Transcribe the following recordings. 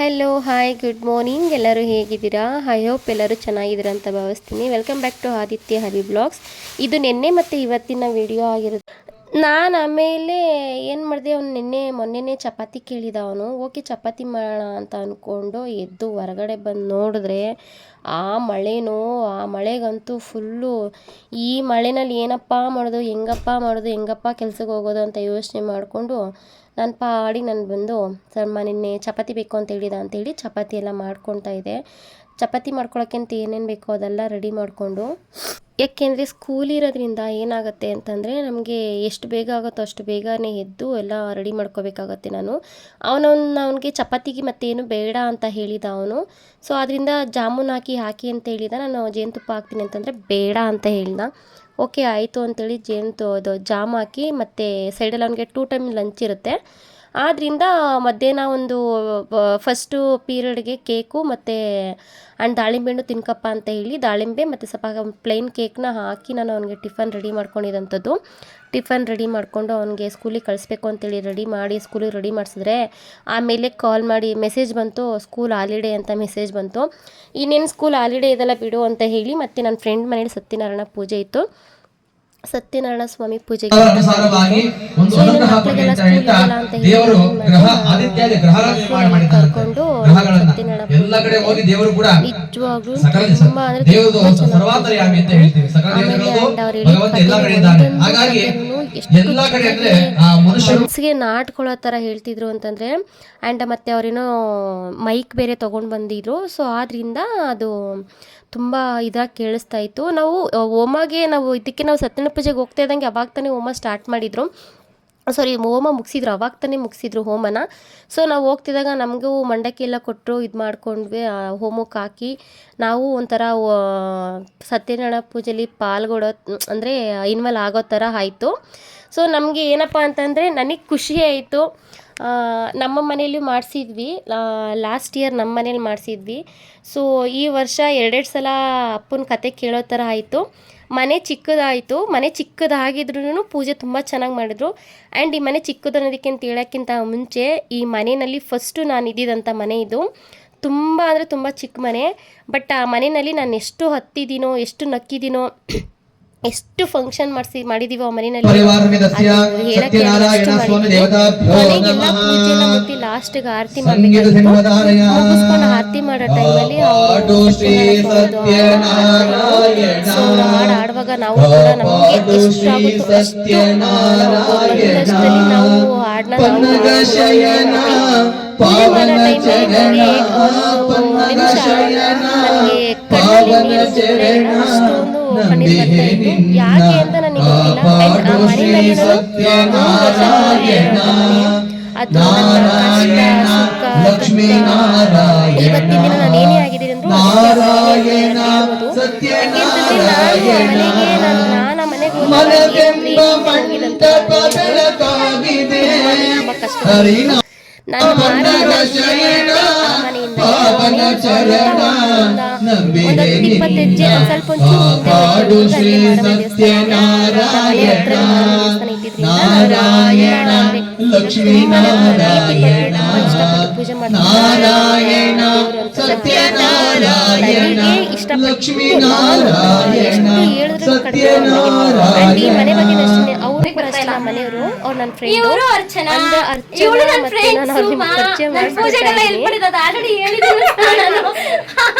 Hello hi good morning. ಎಲ್ಲರೂ ಹೇಗಿದ್ದೀರಾ? I hope ಎಲ್ಲರೂ ಚೆನ್ನಾಗಿದ್ದೀರಾ ಅಂತ ಭಾವಿಸ್ತೀನಿ. Welcome back to Aditya Hari blogs. ಇದು ನಿನ್ನೆ ಮತ್ತು ಇವತ್ತಿನ ವಿಡಿಯೋ ಆಗಿರುತ್ತೆ. ನಾನು ಆಮೇಲೆ ಏನು ಮಾಡಿದೆ, ಅವ್ನು ಮೊನ್ನೆನೇ ಚಪಾತಿ ಕೇಳಿದ. ಅವನು ಓಕೆ ಚಪಾತಿ ಮಾಡೋಣ ಅಂತ ಅಂದ್ಕೊಂಡು ಎದ್ದು ಹೊರಗಡೆ ಬಂದು ನೋಡಿದ್ರೆ ಆ ಮಳೆಗಂತೂ ಫುಲ್ಲು. ಈ ಮಳೆನಲ್ಲಿ ಏನಪ್ಪ ಮಾಡೋದು, ಹೆಂಗಪ್ಪ ಕೆಲ್ಸಕ್ಕೆ ಹೋಗೋದು ಅಂತ ಯೋಚನೆ ಮಾಡಿಕೊಂಡು ನಾನು ಬಂದು ನಿನ್ನೆ ಚಪಾತಿ ಬೇಕು ಅಂತ ಹೇಳಿದ ಅಂತೇಳಿ ಚಪಾತಿ ಎಲ್ಲ ಮಾಡ್ಕೊತಾ ಇದ್ದೆ. ಚಪಾತಿ ಮಾಡ್ಕೊಳಕ್ಕೆ ಅಂತ ಏನೇನು ಬೇಕೋ ಅದೆಲ್ಲ ರೆಡಿ ಮಾಡಿಕೊಂಡು, ಯಾಕೆಂದರೆ ಸ್ಕೂಲ್ ಇರೋದ್ರಿಂದ ಏನಾಗುತ್ತೆ ಅಂತಂದರೆ ನಮಗೆ ಎಷ್ಟು ಬೇಗ ಆಗುತ್ತೋ ಅಷ್ಟು ಬೇಗನೆ ಎದ್ದು ಎಲ್ಲ ರೆಡಿ ಮಾಡ್ಕೋಬೇಕಾಗತ್ತೆ. ನಾನು ಅವನಿಗೆ ಚಪಾತಿಗೆ ಮತ್ತೇನು ಬೇಡ ಅಂತ ಹೇಳಿದ ಅವನು. ಸೊ ಅದರಿಂದ ಜಾಮೂನ್ ಹಾಕಿ ಅಂತ ಹೇಳಿದ. ನಾನು ಜೇನುತುಪ್ಪ ಹಾಕ್ತೀನಿ ಅಂತಂದರೆ ಬೇಡ ಅಂತ ಹೇಳಿದ. ಓಕೆ ಆಯಿತು ಅಂತೇಳಿ ಅದು ಜಾಮ್ ಹಾಕಿ ಮತ್ತು ಸೈಡಲ್ಲಿ ಅವನಿಗೆ 2 ಟೈಮ್ ಲಂಚ್ ಇರುತ್ತೆ. ಆದ್ದರಿಂದ ಮಧ್ಯಾಹ್ನ ಒಂದು ಫಸ್ಟು ಪೀರಿಯಡ್ಗೆ ಕೇಕು ಮತ್ತು ದಾಳಿಂಬೆ ಹಣ್ಣು ತಿನ್ಕಪ್ಪ ಅಂತ ಹೇಳಿ ದಾಳಿಂಬೆ ಮತ್ತು ಸ್ವಲ್ಪ ಪ್ಲೈನ್ ಕೇಕ್ನ ಹಾಕಿ ನಾನು ಅವನಿಗೆ ಟಿಫನ್ ರೆಡಿ ಮಾಡ್ಕೊಂಡಿದ್ದಂಥದ್ದು. ಟಿಫನ್ ರೆಡಿ ಮಾಡಿಕೊಂಡು ಅವನಿಗೆ ಸ್ಕೂಲಿಗೆ ಕಳಿಸ್ಬೇಕು ಅಂತೇಳಿ ಸ್ಕೂಲಿಗೆ ರೆಡಿ ಮಾಡಿಸಿದ್ರೆ ಆಮೇಲೆ ಕಾಲ್ ಮಾಡಿ ಮೆಸೇಜ್ ಬಂತು, ಸ್ಕೂಲ್ ಹಾಲಿಡೇ ಅಂತ ಮೆಸೇಜ್ ಬಂತು. ಇನ್ನೇನು ಸ್ಕೂಲ್ ಹಾಲಿಡೇ ಇದೆಲ್ಲ ಬಿಡು ಅಂತ ಹೇಳಿ ಮತ್ತೆ ನನ್ನ ಫ್ರೆಂಡ್ ಮನೇಲಿ ಸತ್ಯನಾರಾಯಣ ಪೂಜೆ ಇತ್ತು. ಸತ್ಯನಾರಾಯಣ ಸ್ವಾಮಿ ಪೂಜೆಗೆ ಕರ್ಕೊಂಡು ನಿಜವಾಗ್ಲೂ ತುಂಬಾ ಮನ್ಸಿಗೆ ನಾಟ್ಕೊಳ್ಳೋ ಥರ ಹೇಳ್ತಿದ್ರು ಅಂತಂದರೆ. ಆ್ಯಂಡ್ ಮತ್ತು ಅವರೇನೋ ಮೈಕ್ ಬೇರೆ ತೊಗೊಂಡು ಬಂದಿದ್ರು. ಸೊ ಆದ್ದರಿಂದ ಅದು ತುಂಬ ಇದಾಗಿ ಕೇಳಿಸ್ತಾ ಇತ್ತು. ನಾವು ಸತ್ಯನಾರಾಯಣ ಪೂಜೆಗೆ ಹೋಗ್ತಾ ಇದ್ದಂಗೆ ಅವಾಗ ತಾನೇ ಹೋಮ ಸ್ಟಾರ್ಟ್ ಮಾಡಿದರು. ಹೋಮ ಮುಗಿಸಿದ್ರು, ಅವಾಗ ತಾನೇ ಮುಗಿಸಿದ್ರು ಹೋಮನ. ಸೊ ನಾವು ಹೋಗ್ತಿದ್ದಾಗ ನಮಗೂ ಮಂಡಕ್ಕಿ ಎಲ್ಲ ಕೊಟ್ಟರು, ಇದು ಮಾಡ್ಕೊಂಡ್ವಿ. ಹೋಮಕ್ಕೆ ಹಾಕಿ ನಾವು ಒಂಥರ ಸತ್ಯನಾರಾಯಣ ಪೂಜೆಯಲ್ಲಿ ಪಾಲ್ಗೊಳ್ಳೋ ಅಂದರೆ ಇನ್ವಾಲ್ವ್ ಆಗೋ ಥರ ಆಯಿತು. ಸೊ ನಮಗೆ ಏನಪ್ಪ ಅಂತಂದರೆ ನನಗೆ ಖುಷಿ ಆಯಿತು. ನಮ್ಮ ಮನೇಲಿ ಮಾಡಿಸಿದ್ವಿ, ಲಾಸ್ಟ್ ಇಯರ್ ನಮ್ಮ ಮನೇಲಿ ಮಾಡಿಸಿದ್ವಿ. ಸೊ ಈ ವರ್ಷ 2 ಸಲ ಅಪ್ಪನ ಕತೆ ಕೇಳೋ ಥರ ಆಯಿತು. ಮನೆ ಚಿಕ್ಕದಾಯಿತು. ಮನೆ ಚಿಕ್ಕದಾಗಿದ್ರೂ ಪೂಜೆ ತುಂಬ ಚೆನ್ನಾಗಿ ಮಾಡಿದ್ರು. ಆ್ಯಂಡ್ ಈ ಮನೆ ಚಿಕ್ಕದು ಅನ್ನೋದಕ್ಕೆ ಅಂತ ಹೇಳೋಕ್ಕಿಂತ ಮುಂಚೆ ಈ ಮನೆಯಲ್ಲಿ ಫಸ್ಟು ನಾನು ಇದ್ದಿದ್ದಂಥ ಮನೆ ಇದು. ತುಂಬ ಅಂದರೆ ತುಂಬ ಚಿಕ್ಕ ಮನೆ. ಬಟ್ ಆ ಮನೆಯಲ್ಲಿ ನಾನು ಎಷ್ಟು ಹತ್ತಿದ್ದೀನೋ, ಎಷ್ಟು ನಕ್ಕಿದ್ದೀನೋ, ಎಷ್ಟು ಫಂಕ್ಷನ್ ಮಾಡಿದೀವೋ ಆ ಮನೆಯಲ್ಲಿ ಪೂಜೆ ಮುಟ್ಟಿ ಲಾಸ್ಟ್ಗೆ ಆರತಿ ಮುಗಿಸ್ಕೊಂಡು ಆರತಿ ಮಾಡೋ ಟೈಮಲ್ಲಿ ಹಾಡು ಆಡುವಾಗ ನಾವು ಕೂಡ ನಮಗೆ ಎಷ್ಟಾಗುತ್ತೋ ಅಷ್ಟು ನಾವು ಹಾಡನ್ನ ಪೂಜೆ ಮಾಡೋ ಟೈಮಲ್ಲಿ ಅಷ್ಟೊಂದು ಕಣ್ಣೀರು ಬರ್ತಾ ಇತ್ತು. ಯಾಕೆ ಅಂತ ನನಗೆ ಗೊತ್ತಿಲ್ಲ. ಆ ಮನೆಯಲ್ಲಿ ಅದು ಇವತ್ತಿನ ದಿನ ನಾನು ಏನೇ ಆಗಿದ್ದೀನಿ ಅಂದ್ರೂ ನಾನು ಮನೆಗೆ ತುಂಬ ಕಷ್ಟ. ನಾನು ಪೂಜೆ ಈ ಮನೆ ಬಗ್ಗೆ ಅವ್ರಿಗೆ ಬರಲ್ಲ. ಮನೆಯವರು ಅವ್ರು ನನ್ನ ಫ್ರೆಂಡ್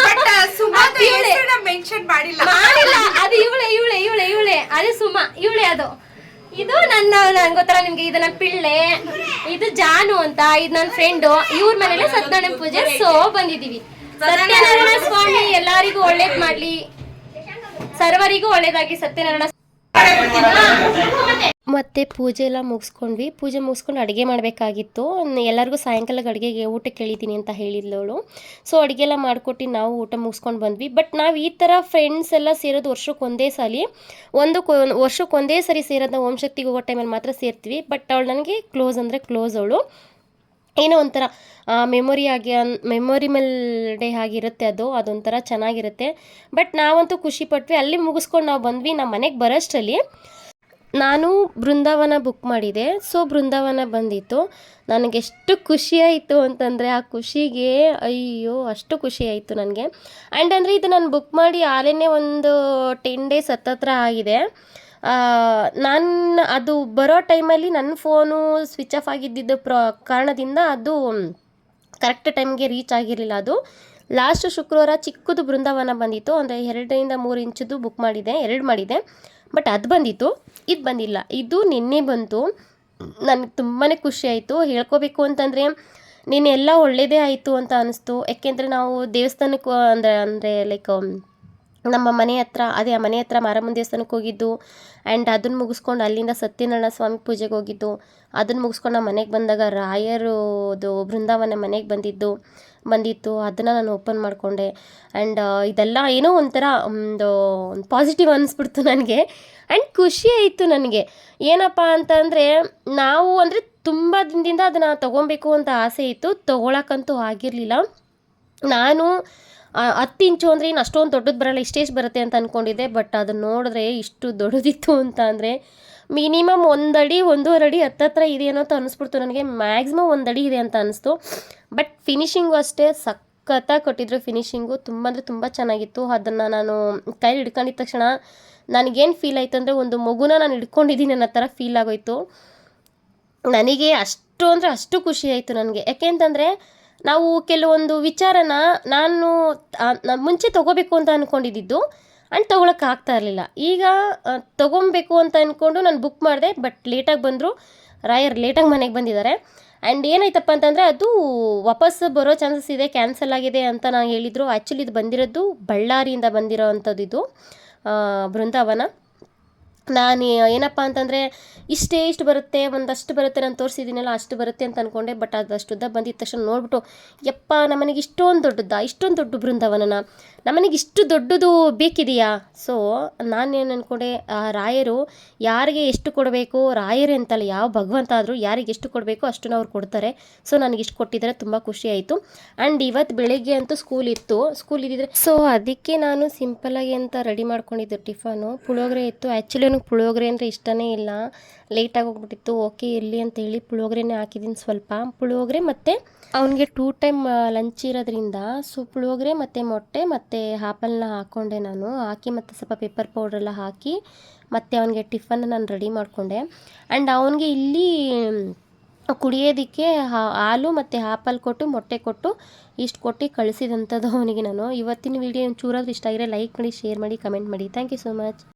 ಇದು ನನ್ನ ಗೊತ್ತಲ್ಲ ನಿಮ್ಗೆ, ಇದು ನನ್ನ ಪಿಳ್ಳೆ, ಇದು ಜಾನು ಅಂತ, ಇದು ನನ್ನ ಫ್ರೆಂಡು. ಇವ್ರ ಮನೇಲಿ ಸತ್ಯನಾರಾಯಣ ಪೂಜೆ. ಸೊ ಬಂದಿದೀವಿ. ಸತ್ಯನಾರಾಯಣ ಸ್ವಾಮಿ ಎಲ್ಲರಿಗೂ ಒಳ್ಳೇದ್ ಮಾಡ್ಲಿ, ಸರ್ವರಿಗೂ ಒಳ್ಳೇದಾಗಿ. ಸತ್ಯನಾರಾಯಣ ಮತ್ತು ಪೂಜೆ ಎಲ್ಲ ಮುಗಿಸ್ಕೊಂಡ್ವಿ. ಪೂಜೆ ಮುಗಿಸ್ಕೊಂಡು ಅಡುಗೆ ಮಾಡಬೇಕಾಗಿತ್ತು. ಎಲ್ಲರಿಗೂ ಸಾಯಂಕಾಲಕ್ಕೆ ಅಡುಗೆಗೆ ಊಟಕ್ಕೆ ಕೇಳಿದ್ದೀನಿ ಅಂತ ಹೇಳಿದ್ಲವಳು. ಸೊ ಅಡುಗೆ ಎಲ್ಲ ಮಾಡಿಕೊಟ್ಟು ನಾವು ಊಟ ಮುಗಿಸ್ಕೊಂಡು ಬಂದ್ವಿ. ಬಟ್ ನಾವು ಈ ಥರ ಫ್ರೆಂಡ್ಸ್ ಎಲ್ಲ ಸೇರೋದು ವರ್ಷಕ್ಕೊಂದೇ ಸರಿ ಸೇರೋದು. ಓಂ ಶಕ್ತಿಗೆ ಹೋಗೋ ಟೈಮಲ್ಲಿ ಮಾತ್ರ ಸೇರ್ತೀವಿ. ಬಟ್ ಅವಳು ನನಗೆ ಕ್ಲೋಸ್ ಅಂದರೆ ಕ್ಲೋಸ್. ಅವಳು ಏನೋ ಒಂಥರ ಮೆಮೊರಿಮಲ್ ಡೇ ಆಗಿರುತ್ತೆ. ಅದೊಂಥರ ಚೆನ್ನಾಗಿರುತ್ತೆ. ಬಟ್ ನಾವಂತೂ ಖುಷಿ ಪಟ್ವಿ. ಅಲ್ಲಿ ಮುಗಿಸ್ಕೊಂಡು ನಾವು ಬಂದ್ವಿ. ನಮ್ಮ ಮನೆಗೆ ಬರೋಷ್ಟರಲ್ಲಿ ನಾನು ಬೃಂದಾವನ ಬುಕ್ ಮಾಡಿದೆ. ಸೊ ಬೃಂದಾವನ ಬಂದಿತ್ತು. ನನಗೆಷ್ಟು ಖುಷಿಯಾಯಿತು ಅಂತಂದರೆ ಆ ಖುಷಿಗೆ ಅಯ್ಯೋ ಅಷ್ಟು ಖುಷಿಯಾಯಿತು ನನಗೆ. ಆ್ಯಂಡ್ ಅಂದರೆ ಇದು ನಾನು ಬುಕ್ ಮಾಡಿ ಆಲೇ ಒಂದು 10 ಡೇಸ್ ಹತ್ತತ್ರ ಆಗಿದೆ. ನಾನು ಅದು ಬರೋ ಟೈಮಲ್ಲಿ ನನ್ನ ಫೋನು ಸ್ವಿಚ್ ಆಫ್ ಆಗಿದ್ದಿದ್ದು ಕಾರಣದಿಂದ ಅದು ಕರೆಕ್ಟ್ ಟೈಮ್ಗೆ ರೀಚ್ ಆಗಿರಲಿಲ್ಲ. ಅದು ಲಾಸ್ಟ್ ಶುಕ್ರವಾರ ಚಿಕ್ಕದು ಬೃಂದಾವನ ಬಂದಿತ್ತು. ಅಂದರೆ 2 3 ಇಂಚದ್ದು ಬುಕ್ ಮಾಡಿದೆ, 2 ಮಾಡಿದೆ. ಬಟ್ ಅದು ಬಂದಿತ್ತು, ಇದು ಬಂದಿಲ್ಲ. ಇದು ನಿನ್ನೆ ಬಂತು. ನನಗೆ ತುಂಬಾ ಖುಷಿ ಆಯಿತು. ಹೇಳ್ಕೋಬೇಕು ಅಂತಂದರೆ ಎಲ್ಲ ಒಳ್ಳೆಯದೇ ಆಯಿತು ಅಂತ ಅನ್ನಿಸ್ತು. ಯಾಕೆಂದರೆ ನಾವು ದೇವಸ್ಥಾನಕ್ಕೆ ಅಂದರೆ ಲೈಕ್ ನಮ್ಮ ಮನೆ ಹತ್ರ ಆ ಮನೆ ಹತ್ರ ಮಾರಮ್ಮನ ದೇವಸ್ಥಾನಕ್ಕೆ ಹೋಗಿದ್ದು. ಆ್ಯಂಡ್ ಅದನ್ನು ಮುಗಿಸ್ಕೊಂಡು ಅಲ್ಲಿಂದ ಸತ್ಯನಾರಾಯಣ ಸ್ವಾಮಿ ಪೂಜೆಗೆ ಹೋಗಿದ್ದು. ಅದನ್ನು ಮುಗಿಸ್ಕೊಂಡು ನಾವು ಮನೆಗೆ ಬಂದಾಗ ರಾಯರದು ಬೃಂದಾವನ ಮನೆಗೆ ಬಂದಿತ್ತು. ಅದನ್ನು ನಾನು ಓಪನ್ ಮಾಡಿಕೊಂಡೆ. ಆ್ಯಂಡ್ ಇದೆಲ್ಲ ಏನೋ ಒಂಥರ ಒಂದು ಪಾಸಿಟಿವ್ ಅನ್ನಿಸ್ಬಿಡ್ತು ನನಗೆ. ಆ್ಯಂಡ್ ಖುಷಿ ಆಯಿತು ನನಗೆ. ಏನಪ್ಪ ಅಂತಂದರೆ ನಾವು ಅಂದರೆ ತುಂಬ ದಿನದಿಂದ ಅದನ್ನು ತೊಗೊಬೇಕು ಅಂತ ಆಸೆ ಇತ್ತು. ತೊಗೊಳಕ್ಕಂತೂ ಆಗಿರಲಿಲ್ಲ. ನಾನು 10 ಇಂಚು ಅಂದರೆ ಇನ್ನು ಅಷ್ಟೊಂದು ದೊಡ್ಡದು ಬರೋಲ್ಲ, ಇಷ್ಟೇಷ್ಟು ಬರುತ್ತೆ ಅಂತ ಅಂದ್ಕೊಂಡಿದ್ದೆ. ಬಟ್ ಅದನ್ನು ನೋಡಿದ್ರೆ ಇಷ್ಟು ದೊಡ್ಡದಿತ್ತು ಅಂತ ಅಂದರೆ ಮಿನಿಮಮ್ 1 ಅಡಿ 1.5 ಅಡಿ ಹತ್ತತ್ರ ಇದೆಯೇನೋ ಅಂತ ಅನ್ನಿಸ್ಬಿಡ್ತು ನನಗೆ. ಮ್ಯಾಕ್ಸಿಮಮ್ 1 ಅಡಿ ಇದೆ ಅಂತ ಅನ್ನಿಸ್ತು. ಬಟ್ ಫಿನಿಶಿಂಗು ಅಷ್ಟೇ ಸಖತ್ತಾಗಿ ಕೊಟ್ಟಿದ್ರು. ಫಿನಿಶಿಂಗು ತುಂಬ ಅಂದರೆ ತುಂಬ ಚೆನ್ನಾಗಿತ್ತು. ಅದನ್ನು ನಾನು ಕೈಲಿ ಹಿಡ್ಕೊಂಡಿದ್ದ ತಕ್ಷಣ ನನಗೇನು ಫೀಲ್ ಆಯಿತು ಅಂದರೆ ಒಂದು ಮಗುನ ನಾನು ಹಿಡ್ಕೊಂಡಿದ್ದೀನಿ ಅನ್ನೋ ಥರ ಫೀಲ್ ಆಗೋಯ್ತು ನನಗೆ. ಅಷ್ಟು ಅಂದರೆ ಅಷ್ಟು ಖುಷಿ ಆಯಿತು ನನಗೆ. ಯಾಕೆ ಅಂತಂದರೆ ನಾವು ಕೆಲವೊಂದು ವಿಚಾರನ ನಾನು ಮುಂಚೆ ತೊಗೋಬೇಕು ಅಂತ ಅಂದ್ಕೊಂಡಿದ್ದು ಆ್ಯಂಡ್ ತೊಗೊಳಕ್ಕೆ ಆಗ್ತಾ ಇರಲಿಲ್ಲ. ಈಗ ತೊಗೊಬೇಕು ಅಂತ ಅಂದ್ಕೊಂಡು ನಾನು ಬುಕ್ ಮಾಡಿದೆ. ಬಟ್ ಲೇಟಾಗಿ ಬಂದರು, ರಾಯರ್ ಲೇಟಾಗಿ ಮನೆಗೆ ಬಂದಿದ್ದಾರೆ. ಆ್ಯಂಡ್ ಏನಾಯ್ತಪ್ಪ ಅಂತಂದರೆ ಅದು ವಾಪಸ್ ಬರೋ ಚಾನ್ಸಸ್ ಇದೆ, ಕ್ಯಾನ್ಸಲ್ ಆಗಿದೆ ಅಂತ ನಾನು ಹೇಳಿದರು. ಆ್ಯಕ್ಚುಲಿ ಇದು ಬಂದಿರೋದು ಬಳ್ಳಾರಿಯಿಂದ ಬಂದಿರೋ ಅಂಥದ್ದು ಇದು ಬೃಂದಾವನ. ನಾನು ಏನಪ್ಪ ಅಂತಂದರೆ ಇಷ್ಟು ಬರುತ್ತೆ, ಒಂದಷ್ಟು ಬರುತ್ತೆ, ನಾನು ತೋರಿಸಿದ್ದೀನಲ್ಲ ಅಷ್ಟು ಬರುತ್ತೆ ಅಂತ ಅಂದ್ಕೊಂಡೆ. ಬಟ್ ಅದು ಅಷ್ಟು ಉದ್ದ ಬಂದಿದ್ದ ತಕ್ಷಣ ನೋಡ್ಬಿಟ್ಟು ಯಪ್ಪ ನಮ್ಮನೆಗೆ ಇಷ್ಟೊಂದು ದೊಡ್ಡ ಬೃಂದಾವನನ ನಮ್ಮನೆಗೆ ಇಷ್ಟು ದೊಡ್ಡದು ಬೇಕಿದೆಯಾ? ಸೊ ನಾನೇನು ಅಂದ್ಕೊಂಡೆ, ರಾಯರು ಯಾರಿಗೆ ಎಷ್ಟು ಕೊಡಬೇಕು, ರಾಯರೇ ಅಂತಲ್ಲ ಯಾವ ಭಗವಂತ ಆದರೂ ಯಾರಿಗೆ ಎಷ್ಟು ಕೊಡಬೇಕು ಅಷ್ಟನ್ನು ಅವ್ರು ಕೊಡ್ತಾರೆ. ಸೊ ನನಗೆ ಇಷ್ಟು ಕೊಟ್ಟಿದ್ದಾರೆ, ತುಂಬ ಖುಷಿ ಆಯಿತು. ಆ್ಯಂಡ್ ಇವತ್ತು ಬೆಳಗ್ಗೆ ಅಂತೂ ಸ್ಕೂಲ್ ಇದ್ದಿದ್ರೆ ಸೊ ಅದಕ್ಕೆ ನಾನು ಸಿಂಪಲಾಗಿ ಅಂತ ರೆಡಿ ಮಾಡ್ಕೊಂಡಿದ್ದೆ ಟಿಫನು. ಪುಳಿಯೋಗರೆ ಇತ್ತು. ಆ್ಯಕ್ಚುಲಿ ನನಗೆ ಪುಳಿಯೋಗರೆ ಅಂದರೆ ಇಷ್ಟನೇ ಇಲ್ಲ, ಲೇಟಾಗಿ ಹೋಗ್ಬಿಟ್ಟಿತ್ತು. ಓಕೆ ಇರಲಿ ಅಂತೇಳಿ ಪುಳಿಯೋಗರೆನೇ ಹಾಕಿದ್ದೀನಿ ಸ್ವಲ್ಪ. ಪುಳಿಯೋಗರೆ ಮತ್ತು ಅವನಿಗೆ 2 ಟೈಮ್ ಲಂಚ್ ಇರೋದ್ರಿಂದ ಸೊ ಪುಳಿಯೋಗರೆ ಮತ್ತು ಮೊಟ್ಟೆ ಮತ್ತು ಆಪಲ್ನ ಹಾಕ್ಕೊಂಡೆ ನಾನು. ಹಾಕಿ ಮತ್ತು ಸ್ವಲ್ಪ ಪೆಪ್ಪರ್ ಪೌಡ್ರೆಲ್ಲ ಹಾಕಿ ಮತ್ತು ಅವನಿಗೆ ಟಿಫನ್ ನಾನು ರೆಡಿ ಮಾಡಿಕೊಂಡೆ. ಆ್ಯಂಡ್ ಅವನಿಗೆ ಇಲ್ಲಿ ಕುಡಿಯೋದಕ್ಕೆ ಹಾಲು ಮತ್ತು ಆಪಲ್ ಕೊಟ್ಟು ಮೊಟ್ಟೆ ಕೊಟ್ಟು ಇಷ್ಟು ಕೊಟ್ಟು ಕಳಿಸಿದಂಥದ್ದು ಅವನಿಗೆ ನಾನು. ಇವತ್ತಿನ ವೀಡಿಯೋ ಚೂರಾದ್ರೂ ಇಷ್ಟ ಆಗಿದ್ರೆ ಲೈಕ್ ಮಾಡಿ, ಶೇರ್ ಮಾಡಿ, ಕಮೆಂಟ್ ಮಾಡಿ. Thank you so much.